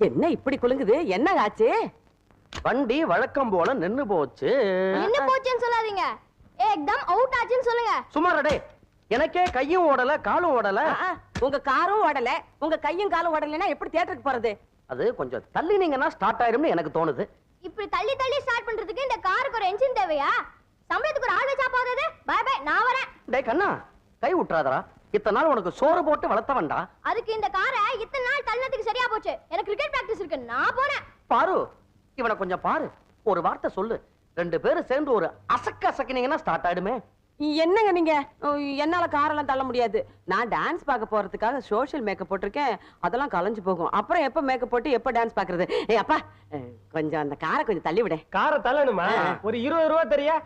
என்ன இப்படி குலுங்குது? என்ன ஆச்சு? வண்டி வழக்கம் போல நின்னு போச்சு. நின்னு போச்சுன்னு சொல்லாதீங்க, ஏக்தம் அவுட் ஆச்சுன்னு சொல்லுங்க. சுமாரடே, எனக்கே கையும் ஓடல காலும் ஓடல. உங்க காரும் ஓடல, உங்க கையும் காலும் ஓடலைன்னா எப்படி தியேட்டருக்கு போறது? அது கொஞ்சம் தள்ளினீங்கன்னா ஸ்டார்ட் ஆயிரும்னு எனக்கு தோணுது. இப்படி தள்ளி தள்ளி ஸ்டார்ட் பண்றதுக்கு இந்த காருக்கு ஒரு என்ஜின் தேவையா? சம்பளத்துக்கு ஒரு ஆள் வச்சா போகுது. பை பை, நான் வரேன். டேய் கண்ணா, கை விட்டுறாதடா. இத்தனை நாள் உனக்கு சோறு போட்டு வளர்த்தவன்டா. அதுக்கு இந்த காரை இத்தனை நாள் தள்ளினதுக்கு சரியா போச்சு. எனக்கு கிரிக்கெட் பிராக்டிஸ் இருக்கு, நான் போறேன். பாரு, இவனை கொஞ்சம் பாரு. ஒரு வார்த்தை சொல்லு, 2 பேரும் சேர்ந்து ஒரு அசக்கினீங்கன்னா ஸ்டார்ட் ஆயிடுமே. என்னங்க நீங்க? என்னால காரெல்லாம் தள்ள முடியாது. நான் டான்ஸ் பார்க்க போறதுக்காக சோஷியல் மேக்கப் போட்டிருக்கேன். அதெல்லாம் கலைஞ்சு போகும். அப்புறம் எப்ப மேக்கப் போட்டு எப்ப டான்ஸ் பாக்குறது? அப்பா, கொஞ்சம் அந்த காரை கொஞ்சம் தள்ளி விட. காரை தள்ளணுமா? ஒரு 20 ரூபா தெரியா?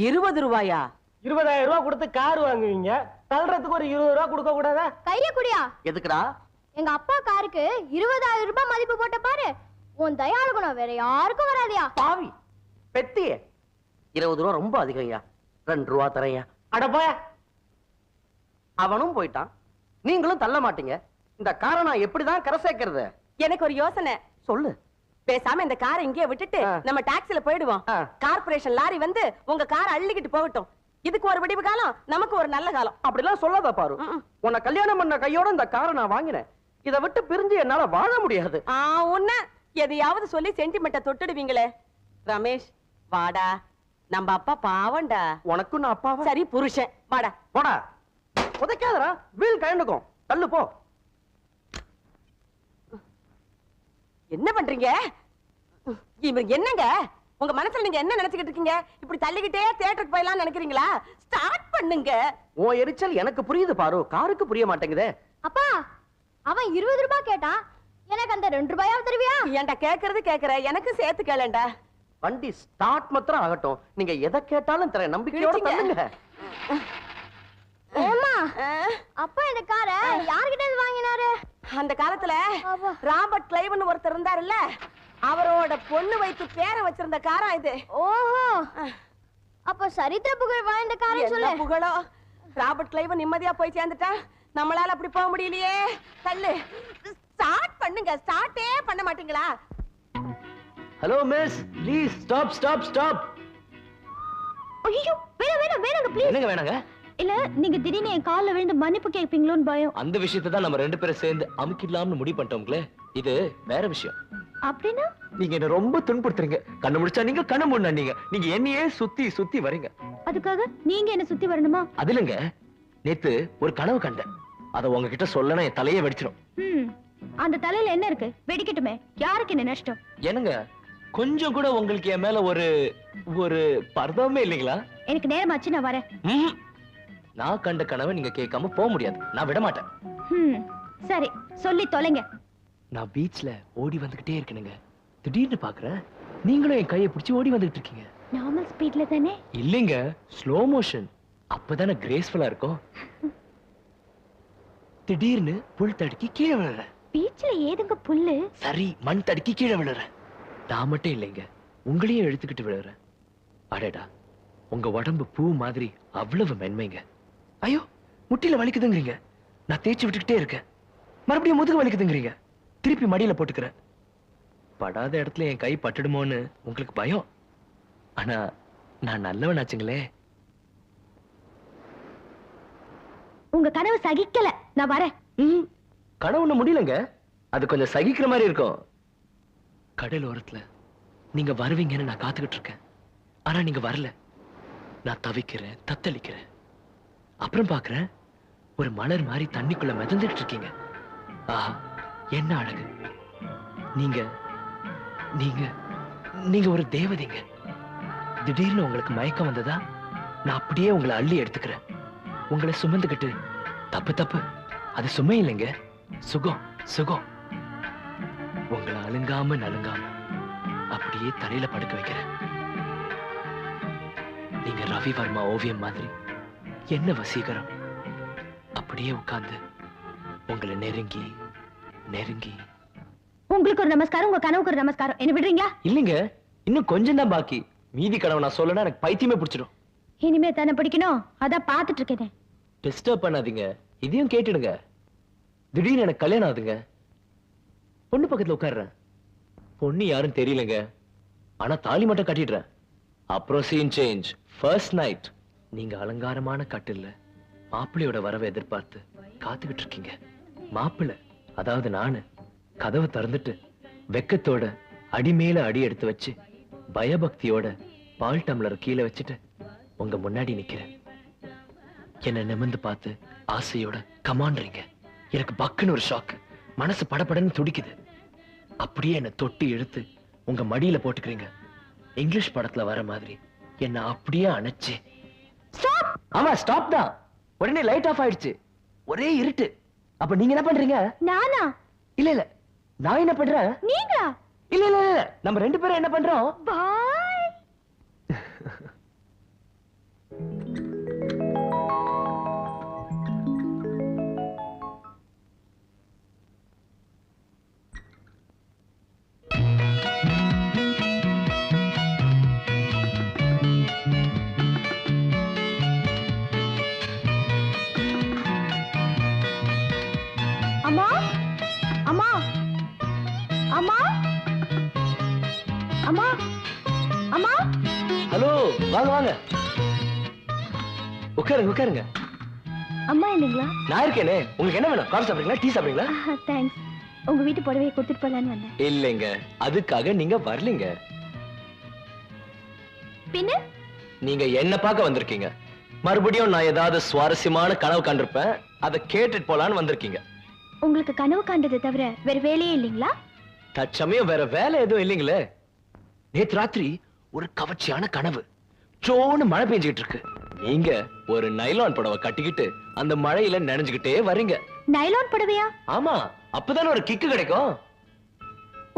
20 ரூபாயா? 20,000 ரூபாய் கொடுத்து கார் வாங்குவீங்க, தள்ளுறதுக்கு ஒரு 20 ரூபாய் கொடுக்க கூடாதா? கைய குடியா? எதுக்குடா? எங்க அப்பா காருக்கு 20,000 ரூபாய் மதிப்பு போட்ட பாரு. உன் தயாளு குணம் வேற யாருக்கும் வராதியா? பாவி பெத்தியே, 20 ரூபா ரொம்ப அதிகம்யா. 2 ரூபா தரையா. அடப்பா, அவனும் போயிட்டான், நீங்களும் தள்ள மாட்டீங்க. இந்த காரை நான் எப்படிதான் கரை சேர்க்கிறது? எனக்கு ஒரு யோசனை. சொல்லு. பேசாம இந்த காரை இங்கே விட்டுட்டு நம்ம டாக்ஸில போயிடுவோம். கார்ப்பரேஷன் லாரி வந்து உங்க காரை அள்ளிக்கிட்டு போகட்டும். இதுக்கு ஒரு விடிவு காலம், நமக்கு ஒரு நல்ல காலம். அப்படிலாம் சொல்லாத பாரு. உன்னை கல்யாணம் பண்ண கையோட இந்த காரை நான் வாங்கினேன். இதை விட்டு பிரிஞ்சு என்னால வாழ முடியாது. உன்ன எதையாவது சொல்லி சென்டிமெண்ட்ட தொட்டுடுவீங்களே. ரமேஷ் வாடா, நம்ம அப்பா பாவண்டா. உனக்கும் நான் அப்பாவா? சரி புருஷன், வாடா. போடா, உதைக்காதடா, வீல் கழண்டுக்கும். தள்ளு போ. என்ன பண்றீங்க? என்னங்க உங்க மனசுல நீங்க என்ன நினைச்சுக்கிட்டு இருக்கீங்க? இப்படி தள்ளிக்கிட்டே தியேட்டருக்கு போயலாம்னு நினைக்கிறீங்களா? ஸ்டார்ட் பண்ணுங்க. உன் எரிச்சல் எனக்கு புரியுது பாரு, காருக்கு புரிய மாட்டேங்குதே. அப்பா, அவன் 20 ரூபாய் கேட்டான், எனக்கு அந்த 2 ரூபாயாவது தருவியா? ஏன்டா கேக்குறது கேக்குற, எனக்கு சேர்த்து கேளேன்டா. வண்டி ஸ்டார்ட் மாத்திரம் ஆகட்டும், நீங்க எதை கேட்டாலும் தரேன், நம்பிக்கையோட தள்ளுங்க. ஏம்மா, அப்பா இந்த காரை யார்கிட்ட இருந்து வாங்கினாரு? அந்த காலத்துல ராபர்ட் கிளைவ்னு ஒருத்தர் இருந்தாருல்ல, அவரோட பொண்ணு வைத்து பேரை வச்சிருந்த காரா இது. ஓஹோ, அப்ப சரித்திர புகழ் வாய்ந்த காரை சொல்லு. புகழோ, ராபர்ட் கிளைவ் நிம்மதியா போய் சேர்ந்துட்டா, நம்மளால அப்படி போக முடியலையே. தள்ளு, ஸ்டார்ட் பண்ணுங்க. ஸ்டார்ட்டே பண்ண மாட்டீங்களா? Hello miss, please stop stop stop. ஐயோ, வேணாங்க ப்ளீஸ். என்னங்க வேணாங்க? இல்ல, நீங்க திடீர்னு என் கால்ல விழுந்து மன்னிப்பு கேட்பீங்களோன்னு பயம். அந்த விஷயத்தை தான் நம்ம 2 பேரும் சேர்ந்து அமுக்கிடலாம்னு முடிவு பண்ணிட்டோம்ங்களே. இது வேற விஷயம். அப்படின்னா நீங்க என்ன ரொம்ப துன்புறுத்துறீங்க. கண்ணு முடிச்சா நீங்க, கண்ணு மூடினா நீங்க. நீங்க என்னையே சுத்தி சுத்தி வரீங்க. அதுக்காக நீங்க என்ன சுத்தி வரணுமா? அதுலங்க, நேத்து ஒரு கனவு கண்டேன். அத உங்ககிட்ட சொல்லணும், என் தலையே வெடிச்சிடும். அந்த தலையில என்ன இருக்கு? வெடிக்கட்டுமே, யாருக்கு என்ன நஷ்டம்? என்னங்க, கொஞ்சம் கூட உங்களுக்கு என் மேல ஒரு ஒரு பர்வமே இல்லைங்களா? எனக்கு நேரமாச்சு, நான் வரேன். நான் கண்ட கனவை நீங்க கேட்காம போக முடியாது, நான் விட மாட்டேன். சரி, சொல்லி தொலைங்க. நான் பீச்ல ஓடி வந்துகிட்டே இருக்கேனுங்க. திடீர்னு பாக்குறேன், நீங்களும் என் கையை பிடிச்சி ஓடி வந்துட்டு இருக்கீங்க. நார்மல் ஸ்பீட்ல தானே? இல்லைங்க, ஸ்லோ மோஷன். அப்பதானே கிரேஸ்ஃபுல்லா இருக்கும். திடீர்னு புல் தடுக்கி கீழே விழுறேன். பீச்ல ஏதுங்க புல்லு? சரி, மண் தடுக்கி கீழே விழுறேன். நான் மட்டும் இல்லைங்க, உங்களையும் எடுத்துக்கிட்டு விழுறேன். அடடா, உங்க உடம்பு பூ மாதிரி அவ்வளவு மென்மைங்க. ஐயோ, முட்டில வலிக்குதுங்கிறீங்க. நான் தேய்ச்சி விட்டுக்கிட்டே இருக்கேன். மறுபடியும் முதுகு வலிக்குதுங்கிறீங்க. திருப்பி மடியில போட்டுக்கிறேன். படாத இடத்துல என் கை பட்டுடுமோன்னு உங்களுக்கு பயம். ஆனா நான் நல்லவனாச்சுங்களே. உங்க கனவு சகிக்கல, நான் வரேன். கனவுன்னு முடியலங்க, அது கொஞ்சம் சகிக்கிற மாதிரி இருக்கும். கடல் ஓரத்துல நீங்க வருவீங்கன்னு நான் காத்துக்கிட்டு இருக்கேன். ஆனா நீங்க வரல. நான் தவிக்கிறேன், தத்தளிக்கிறேன். அப்புறம் பாக்குறேன், ஒரு மலர் மாதிரி தண்ணிக்குள்ள மிதந்துட்டு இருக்கீங்க. ஆஹா, என்ன அழகு. நீங்க நீங்க நீங்க ஒரு தேவதைங்க. திடீர்னு உங்களுக்கு மயக்கம் வந்ததா, நான் அப்படியே உங்களை அள்ளி எடுத்துக்கிறேன். உங்களை சுமந்துக்கிட்டு, தப்பு தப்பு, அது சுமை இல்லைங்க, சுகம் சுகம். உங்களை அழுங்காம நலுங்காம அப்படியே தரையில படுக்க வைக்கிறேன். நீங்க ரவி வர்மா ஓவியம் மாதிரி என்ன வசீகரம். அப்படியே உட்கார்ந்து உங்களை நெருங்கி நெருங்கி. உங்களுக்கு ஒரு நமஸ்காரம், உங்க கனவுக்கு ஒரு நமஸ்காரம். என்ன விடுறீங்க? இல்லைங்க, இன்னும் கொஞ்சம் தான் பாக்கி. மீதி கனவு நான் சொல்லனா எனக்கு பைத்தியமே பிடிச்சிடும். இனிமே தானே பிடிக்கணும், அதான் பாத்துட்டு இருக்கேன். டிஸ்டர்ப் பண்ணாதீங்க, இதையும் கேட்டுடுங்க. திடீர்னு எனக்கு கல்யாணம் ஆகுதுங்க. பொண்ணு பக்கத்துல உட்கார்றேன். பொண்ணு யாரும் தெரியலங்க, ஆனா தாலி மட்டும் கட்டிடுறேன். அப்புறம் சீன் சேஞ்ச். ஃபர்ஸ்ட் நைட் நீங்க அலங்காரமான கட்டில்ல மாப்பிள்ளையோட வரவை எதிர்பார்த்து காத்துக்கிட்டு இருக்கீங்க. மாப்பிள்ளை, அதாவது நானு, கதவை திறந்துட்டு வெக்கத்தோட அடி மேல அடி எடுத்து வச்சு பயபக்தியோட பால் டம்ளர் கீழே வச்சுட்டு உங்க முன்னாடி நிக்கிறேன். என்ன நிமிர்ந்து பார்த்து ஆசையோட கமான்றீங்க. எனக்கு பக்குன்னு ஒரு ஷாக். மனசு படபடன்னு துடிக்குது. அப்படியே என்ன தொட்டி இழுத்து உங்க மடியில போட்டுக்கிறீங்க. இங்கிலீஷ் படத்துல வர மாதிரி என்ன அப்படியே அணைச்சு. ஆமா, ஸ்டாப் தான். உடனே லைட் ஆஃப் ஆயிடுச்சு. ஒரே இருட்டு. அப்ப நீங்க என்ன பண்றீங்க? நானா? இல்ல இல்ல, நான் என்ன பண்றேன்? நீங்களா? இல்ல இல்ல இல்ல, நம்ம ரெண்டு பேரும் என்ன பண்றோம்? பாய். அம்மா, அம்மா, அம்மா, அம்மா, அம்மா. ஹலோ, வாங்க வாங்க, உட்காருங்க உட்காருங்க. அம்மா இல்லைங்களா? நான் இருக்கேனே. உங்களுக்கு என்ன வேணும்? காஃபி சாப்பிடுறீங்களா, டீ சாப்பிடுறீங்களா? தேங்க்ஸ். உங்க வீட்டு புடவையை கொடுத்துட்டு போலான்னு வந்தேன். இல்லைங்க, அதுக்காக நீங்க வரலீங்க. பின்ன நீங்க என்ன பார்க்க வந்திருக்கீங்க. மறுபடியும் நான் ஏதாவது சுவாரஸ்யமான கனவு கண்டிருப்பேன், அதை கேட்டுட்டு போலான்னு வந்திருக்கீங்க. உங்களுக்கு கனவு காண்றதை தவிர வேற வேலையே இல்லைங்களா? தற்சமயம் வேற வேலை எதுவும் இல்லைங்களே. நேத்து ராத்திரி ஒரு கவர்ச்சியான கனவு. சோன்னு மழை பெஞ்சுக்கிட்டு இருக்கு. நீங்க ஒரு நைலான் புடவை கட்டிக்கிட்டு அந்த மழையில நனைஞ்சுக்கிட்டே வர்றீங்க. நைலான் புடவையா? ஆமா, அப்பதானே ஒரு கிக்கு கிடைக்கும்.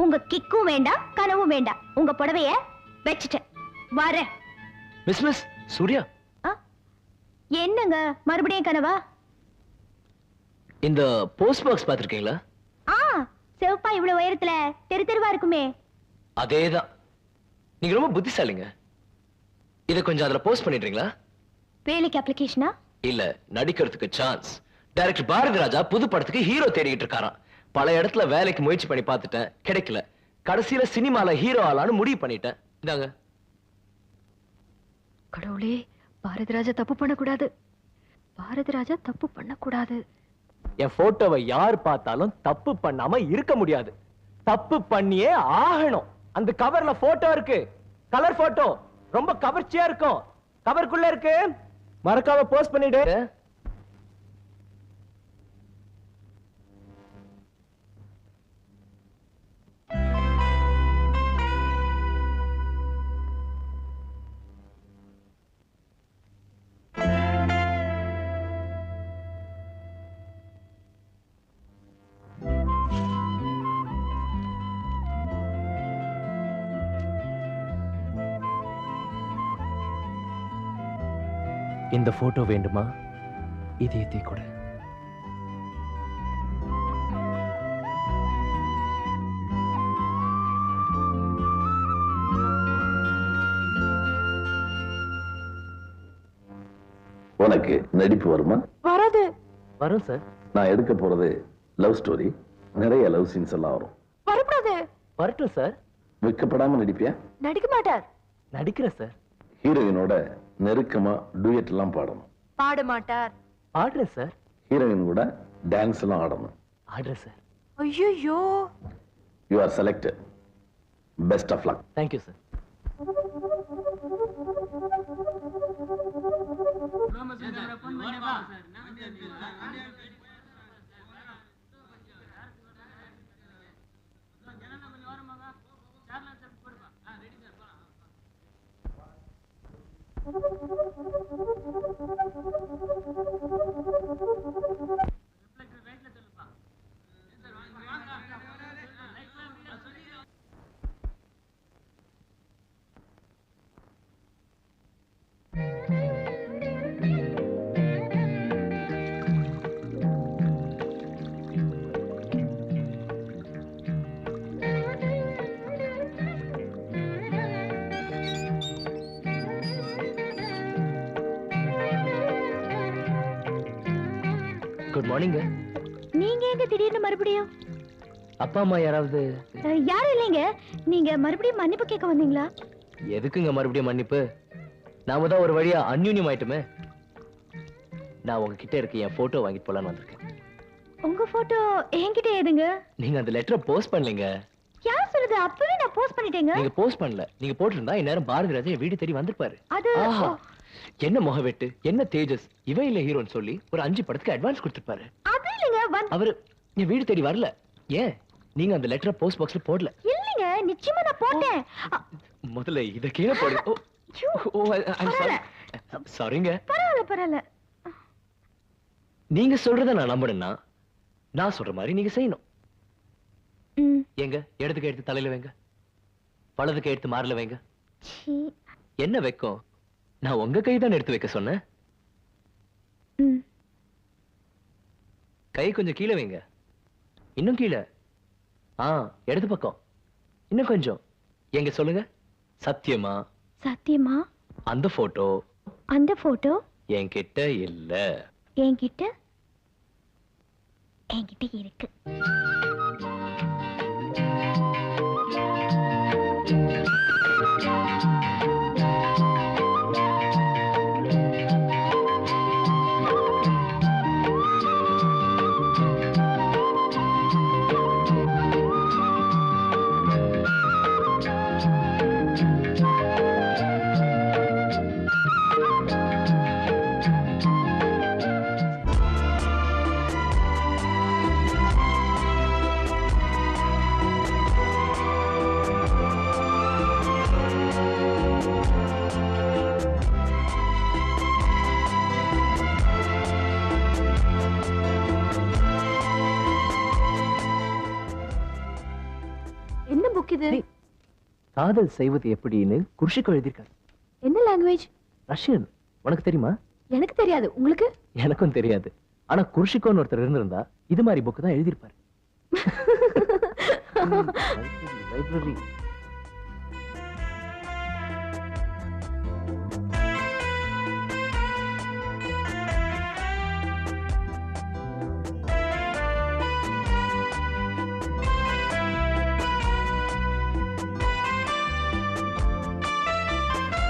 உங்க கிக்கும் வேண்டாம், கனவும் வேண்டாம். உங்க புடவைய வச்சுட்டேன். வரேன். மிஸ் சூர்யா, என்னங்க மறுபடியும் கனவா? இந்த போஸ்ட் பாக்ஸ் பாத்திருக்கீங்களா? செவப்பா இவ்வளவு உயரத்துல தெரு தெருவா இருக்குமே. அதேதான். நீங்க ரொம்ப புத்திசாலிங்க. இத கொஞ்சம் அதுல போஸ்ட் பண்ணிடுறீங்களா? வேலைக்கு அப்ளிகேஷனா? இல்ல, நடிக்கிறதுக்கு சான்ஸ். டைரக்டர் பாரதி ராஜா புது படத்துக்கு ஹீரோ தேடிட்டு இருக்காராம். பல இடத்துல வேலைக்கு முயற்சி பண்ணி பார்த்துட்டேன், கிடைக்கல. கடைசியில சினிமால ஹீரோ ஆளான்னு முடிவு பண்ணிட்டேன். இந்தாங்க. கடவுளே, பாரதிராஜா தப்பு பண்ணக்கூடாது. பாரதிராஜா தப்பு பண்ணக்கூடாது. என் போட்டோவை யார் பார்த்தாலும் தப்பு பண்ணாம இருக்க முடியாது. தப்பு பண்ணியே ஆகணும். அந்த கவர்ல போட்டோ இருக்கு, கலர் போட்டோ, ரொம்ப கவர்ச்சியா இருக்கும். கவருக்குள்ள இருக்கு, மறக்காம போஸ்ட் பண்ணிடு. இந்த போட்டோ வேண்டுமா? இதயத்தை கொடு. உனக்கு நடிப்பு வருமா? வராது. வரும் சார். நான் எடுக்க போறது லவ் ஸ்டோரி. நிறைய லவ் சீன்ஸ் எல்லாம் வரும். வரக்கூடாது. வரட்டும் சார். வெக்கப்படாம நடிப்பியா? நடிக்க மாட்டார். நடிக்கிறேன் சார். ஹீரோயினோட நெருக்கமா டூயட் எல்லாம் பாடணும். பாட மாட்டார். ஆடுறேன் சார். ஹீரோயின் கூட டான்ஸ் எல்லாம் ஆடணும். ஆடுறேன் சார். ஐயோ, you are selected. Best of luck. Thank you sir. Good morning. நீங்க எங்க திடீர்னு மறுபடியும்? அப்பா அம்மா யாராவது? யாரும் இல்லைங்க. நீங்க மறுபடியும் மன்னிப்பு கேட்க வந்தீங்களா? எதுக்குங்க மறுபடியும் மன்னிப்பு? நாம தான் ஒரு வழியா அந்யூன்யம் ஆயிட்டுமே. நான் உங்ககிட்ட இருக்க என் போட்டோ வாங்கிட்டு போலான்னு வந்திருக்கேன். உங்க போட்டோ என்கிட்ட ஏதுங்க? நீங்க அந்த லெட்டரை போஸ்ட் பண்ணலீங்க. யார் சொல்றது? அப்பவே நான் போஸ்ட் பண்ணிட்டேங்க. நீங்க போஸ்ட் பண்ணல. நீங்க போட்டிருந்தா இந்நேரம் பாரதி ராஜா வீடு தேடி வந்திருப்பாரு. அது ஆஹா, என்ன முகவெட்டு, என்ன தேஜஸ், இவன் இல்ல ஹீரோன்னு சொல்லி ஒரு 5 படத்துக்கு அட்வான்ஸ் கொடுத்திருப்பாரு. அது இல்லைங்க. அவரு என் வீடு தேடி வரல. ஏன் நீங்க அந்த லெட்டரை போஸ்ட் பாக்ஸ்ல போடல? இல்லைங்க, நிச்சயமா நான் போட்டேன். முதல்ல இத கீழே போடு. சாரிங்க. பரவாயில்ல பரவாயில்ல. நீங்க சொல்றத நான் நம்பணும்னா நான் சொல்ற மாதிரி நீங்க செய்யணும். எங்க இடத்துக்கு எடுத்து தலையில வைங்க, வலதுக்கு எடுத்து மாறல வைங்க. என்ன வைக்கும்? நான் உங்க கை தான் எடுத்து வைக்க சொன்னேன். கை கொஞ்சம் கீழே வைங்க. இன்னும் கீழே. இடது பக்கம். இன்னும் கொஞ்சம். எங்க சொல்லுங்க. சத்தியமா? சத்தியமா? அந்த போட்டோ என்கிட்ட இல்ல. என்கிட்ட இருக்கு. என்ன புக் இது? காதல் செய்வது எப்படின்னு குர்ஷிகோ எழுதியிருக்காரு. என்ன லாங்குவேஜ்? ரஷ்யன். உனக்கு தெரியுமா? எனக்கு தெரியாது. உங்களுக்கு? எனக்கும் தெரியாது. ஆனா குர்ஷிகோன்னு ஒருத்தர் இருந்திருந்தா இது மாதிரி புக் தான் எழுதியிருப்பாரு. லைப்ரரி.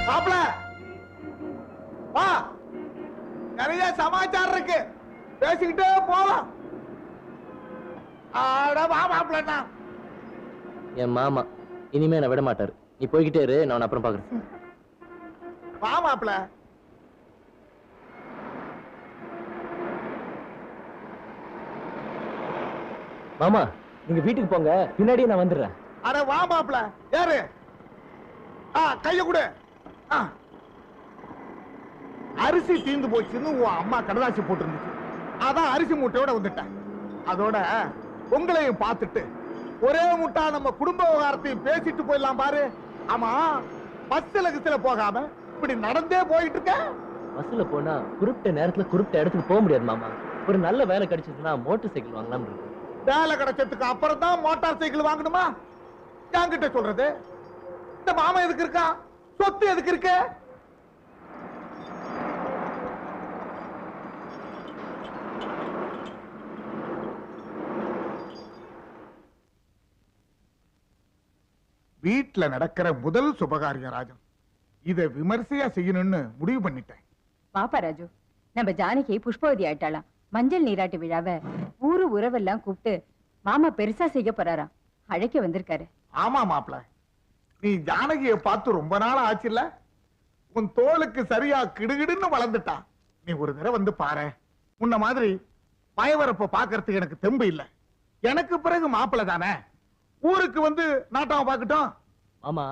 மாப்ள வா, நிறைய சமாச்சாரம் இருக்கு, பேசிக்கிட்டே போலாம். வா மாப்ள. என் மாமா இனிமே நான் விட மாட்டாரு. நீ போய்கிட்டே இரு, நான் அப்புறம் பாக்குறேன். வா மாப்ள. மாமா நீங்க வீட்டுக்கு போங்க, பின்னாடியே நான் வந்துடுறேன். அட வா மாப்ள, ஏறு. கைய கொடு. அரிசி தீந்து போச்சுன்னு உன் அம்மா கடதாசி போட்டு இருந்துச்சு. அதான் அரிசி மூட்டையோட வந்துட்டேன். அதோட உங்களையும் பார்த்துட்டு ஒரே முட்டா நம்ம குடும்ப விவகாரத்தையும் பேசிட்டு போயிடலாம் பாரு. ஆமா, பஸ்ல போகாம இப்படி நடந்தே போயிட்டு இருக்க. பஸ்ல போனா குறிப்பிட்ட நேரத்துல குறிப்பிட்ட இடத்துக்கு போக முடியாது மாமா. ஒரு நல்ல வேலை கிடைச்சதுன்னா மோட்டார் சைக்கிள் வாங்கலாம். வேலை கிடைச்சதுக்கு அப்புறம் தான் மோட்டார் சைக்கிள் வாங்கணுமா? என்கிட்ட சொல்றது. இந்த மாமா எதுக்கு இருக்கா? சொத்து எதுக்கு இருக்கு? வீட்டுல நடக்கிற முதல் சுபகாரியம் ராஜன். இத விமர்சையா செய்யணும்னு முடிவு பண்ணிட்டேன். பாப்பா ராஜு, நம்ம ஜானகி புஷ்பவதி ஆயிட்டாளாம். மஞ்சள் நீராட்டு விழாவை ஊரு உறவெல்லாம் கூப்பிட்டு மாமா பெருசா செய்ய போறாராம். அழைக்க வந்திருக்காரு. ஆமா மாப்பிள, நீ ஜானகியை பார்த்து ரொம்ப நாள் ஆச்சுல்ல? உன் தோளுக்கு சரியா கிடுகிடுன்னு வளர்ந்துட்டா. நீ ஒரு தடவை வந்து பாரு. உன்ன மாதிரி பயவரப்ப பாக்குறதுக்கு எனக்கு தெம்பு இல்ல. எனக்கு பிறகு மாப்பிள தானே, ஊருக்கு வந்து நாட்டாம பாக்கட்டும். ஆமா,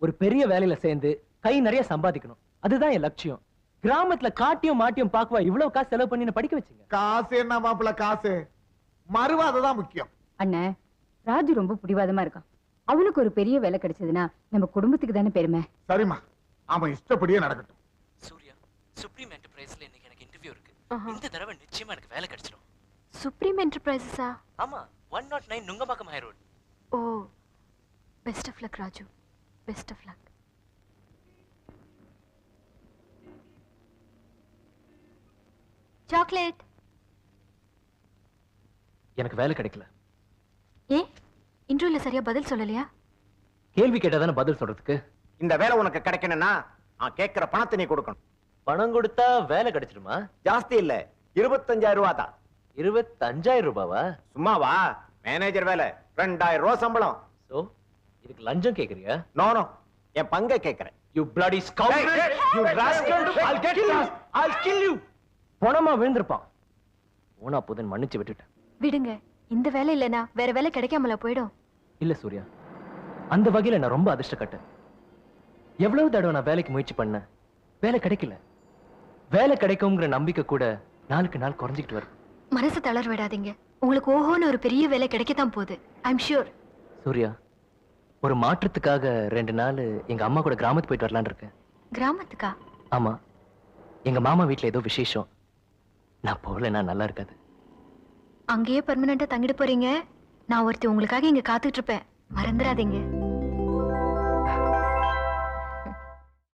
ஒரு பெரிய வேலையில சேர்ந்து கை நிறைய சம்பாதிக்கணும், அதுதான் என் லட்சியம். கிராமத்துல காட்டியும் மாட்டியும் பாக்குவா இவ்வளவு காசு செலவு பண்ணி படிக்க வச்சுங்க. காசு என்ன மாப்பிள, காசு மறுவாததான் முக்கியம். அண்ணே, ராஜு ரொம்ப பிடிவாதமா இருக்கான். அவனுக்கு ஒரு பெரிய வேலை கிடைச்சதுன்னா நம்ம குடும்பத்துக்கு தானே பெருமை. சரிம்மா, அவன் இஷ்டப்படியே நடக்கட்டும். சூர்யா, சுப்ரீம் என்டர்பிரைஸ்ல இன்னைக்கு எனக்கு இன்டர்வியூ இருக்கு. இந்த தடவை நிச்சயமா எனக்கு வேலை கிடைச்சிடும். சுப்ரீம் என்டர்பிரைசஸா? ஆமா, 109 நுங்கம்பாக்கம் ஹை ரோட். ஓ, best of luck Raju, best of luck. Chocolate. எனக்கு வேலை கிடைக்கல. ஏன்? கேள்விகளை சரியா பதில் சொல்லலையா? கேள்வி கேட்டாதானே பதில் சொல்றதுக்கு. இந்த வேலை உனக்கு கிடைக்கணும்னா நான் கேட்கிற பணத்தை நீ கொடுக்கணும். பணம் கொடுத்தா வேலை கிடைச்சிடுமா? ஜாஸ்தி இல்ல, 25,000 ரூபாய் தான். 25,000 ரூபாவா? சும்மாவா? மேனேஜர் வேலை, 2,000 ரூபாய் சம்பளம். சோ இதுக்கு லஞ்சம் கேக்குறியா? நோ நோ, என் பங்கை கேட்கிறேன். You bloody scoundrel! Hey, hey, You rascal! I'll get you! I'll kill you! பணமா விழுந்திருப்பான். ஓனா புதன் மன்னிச்சு விட்டுட்டேன். விடுங்க, இந்த வேலை இல்லனா வேற வேலை கிடைக்காமல போய்டும். இல்ல சூர்யா, அந்த வகையில நான் ரொம்ப அதிர்ஷ்டப்பட்டேன். எவ்வளவு தடவை நான் வேலைக்கு முயற்சி பண்ணேன், வேலை கிடைக்கல. வேலை கிடைக்கும்ங்கிற நம்பிக்கை கூட நாளுக்கு நாள் குறைஞ்சிக்கிட்டு வருது. மனசு தளர விடாதீங்க. உங்களுக்கு ஓஹோன்னு ஒரு பெரிய வேலை கிடைக்கத்தான் போகுது. I'm sure. சூர்யா, ஒரு மாற்றத்துக்காக 2 நாள் எங்க அம்மா கூட கிராமத்துக்கு போயிட்டு வரலான்னு இருக்கேன். கிராமத்துக்கா? ஆமா, எங்க மாமா வீட்டுல ஏதோ விசேஷம். நான் போகலன்னா நல்லா இருக்காது. அங்கேயே பெர்மனண்டா தங்கிட்டு போறீங்க? நான் ஒருத்தி உங்களுக்காக இங்க காத்துட்டு இருப்பேன், மறந்துடாதீங்க.